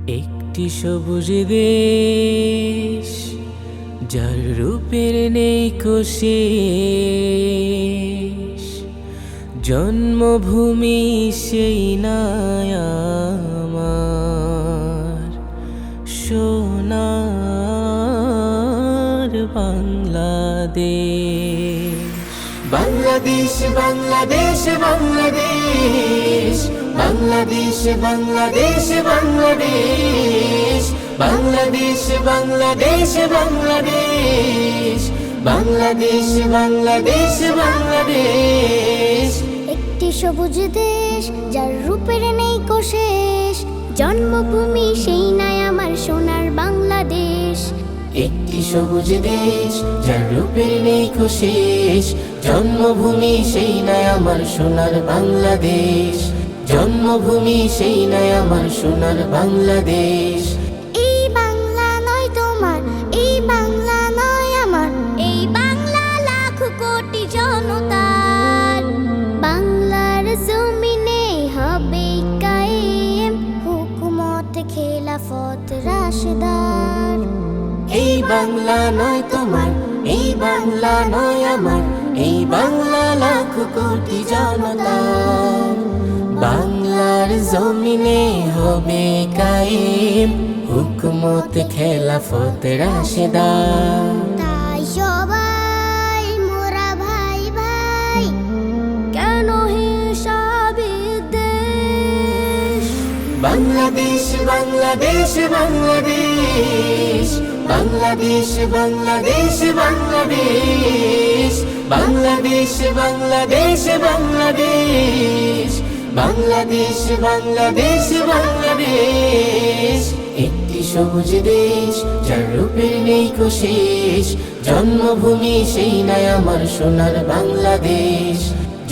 একটি সবুজ দেশ যার রূপের নেই শেষ, জন্মভূমি সেই নাই আমার সোনার বাংলাদেশ। বাংলাদেশ বাংলাদেশ বাংলাদেশ, বাংলাদেশ বাংলাদেশ বাংলাদেশ, বাংলাদেশ বাংলাদেশ বাংলাদেশ, বাংলাদেশ বাংলাদেশ বাংলাদেশ। একটি সবুজ দেশ যার রূপের নেই শেষ, জন্মভূমি সেই নাই আমার সোনার বাংলাদেশ। একটি সবুজ দেশ যার রূপের নেই শেষ, জন্মভূমি সেই নাই আমার সোনার বাংলাদেশ, জন্মভূমি সেই নাই আমার সোনার বাংলাদেশ। এই বাংলা নয় তোমার, এই বাংলা নয় আমার, এই বাংলা লাখ কোটি জনতার। বাংলার জমিনে হবে কায়েম হুকুমত খেলাফত রাশেদার। এই বাংলা নয় তোমার, এই বাংলা নয় আমার, এই বাংলা লাখ কোটি জনতার। বাংলার জমিনে হবে কায়েম হুকুমত খেলাফত রাশেদার। তাই সবাই মোরা ভাই ভাই, কেন হিসাবে দেশ। বাংলাদেশ বাংলাদেশ বাংলাদেশ, বাংলাদেশ বাংলাদেশ বাংলাদেশ, বাংলাদেশ বাংলাদেশ বাংলাদেশ, বাংলাদেশ বাংলাদেশ বাংলাদেশ। একটি সবুজ দেশ যার রূপের নেই শেষ, জন্মভূমি সেই নাই আমার সোনার বাংলাদেশ,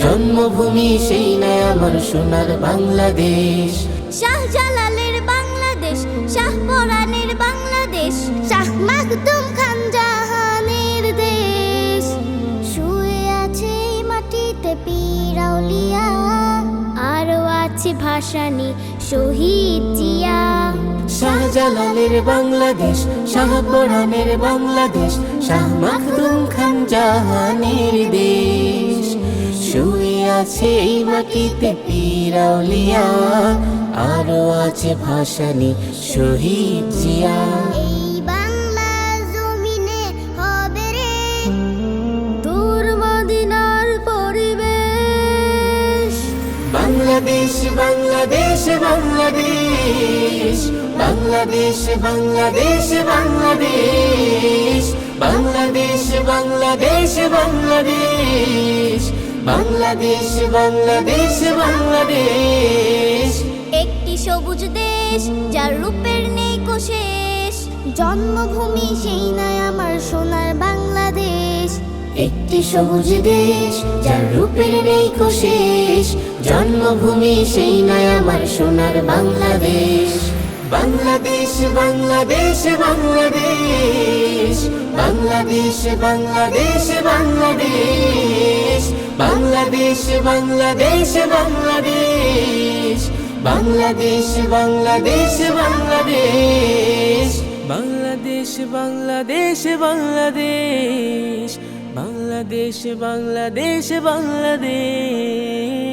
জন্মভূমি সেই নাই আমার সোনার বাংলাদেশ। শাহজালালের বাংলাদেশ, শাহপরানের বাংলাদেশ, শাহ মাকদুম খান জাহানের দেশ। শুয়ে আছে এই মাটিতে পীর আউলিয়া, আরো আছে ভাসানী শহীদ জিয়া। শাহজালালের বাংলাদেশ, শাহপরানের বাংলাদেশ, শাহ মাকদুম খান জাহানের দেশ। শুয়ে আছে এই মাটিতে পীর আউলিয়া, আরো আছে ভাসানী শহীদ জিয়া। এই বাংলা জমিনে হবে রে দূর মদিনার পরিবেশ। বাংলাদেশ বাংলাদেশ বাংলাদেশ, বাংলাদেশ বাংলাদেশ বাংলাদেশ, বাংলাদেশ বাংলাদেশ বাংলাদেশ, বাংলাদেশ বাংলাদেশ বাংলাদেশ। একটি সবুজ দেশ যার রূপের নেই শেষ, জন্মভূমি সেই নাই আমার সোনার বাংলাদেশ। একটি সবুজ দেশ যার রূপের নেই শেষ, জন্মভূমি সেই নাই আমার সোনার বাংলাদেশ। বাংলাদেশ বাংলাদেশ বাংলাদেশ, বাংলাদেশ বাংলাদেশ বাংলাদেশ, বাংলাদেশ বাংলাদেশ বাংলাদেশ, বাংলাদেশ বাংলাদেশ বাংলাদেশ, বাংলাদেশ বাংলাদেশ বাংলাদেশ, বাংলাদেশ বাংলাদেশ বাংলাদেশ।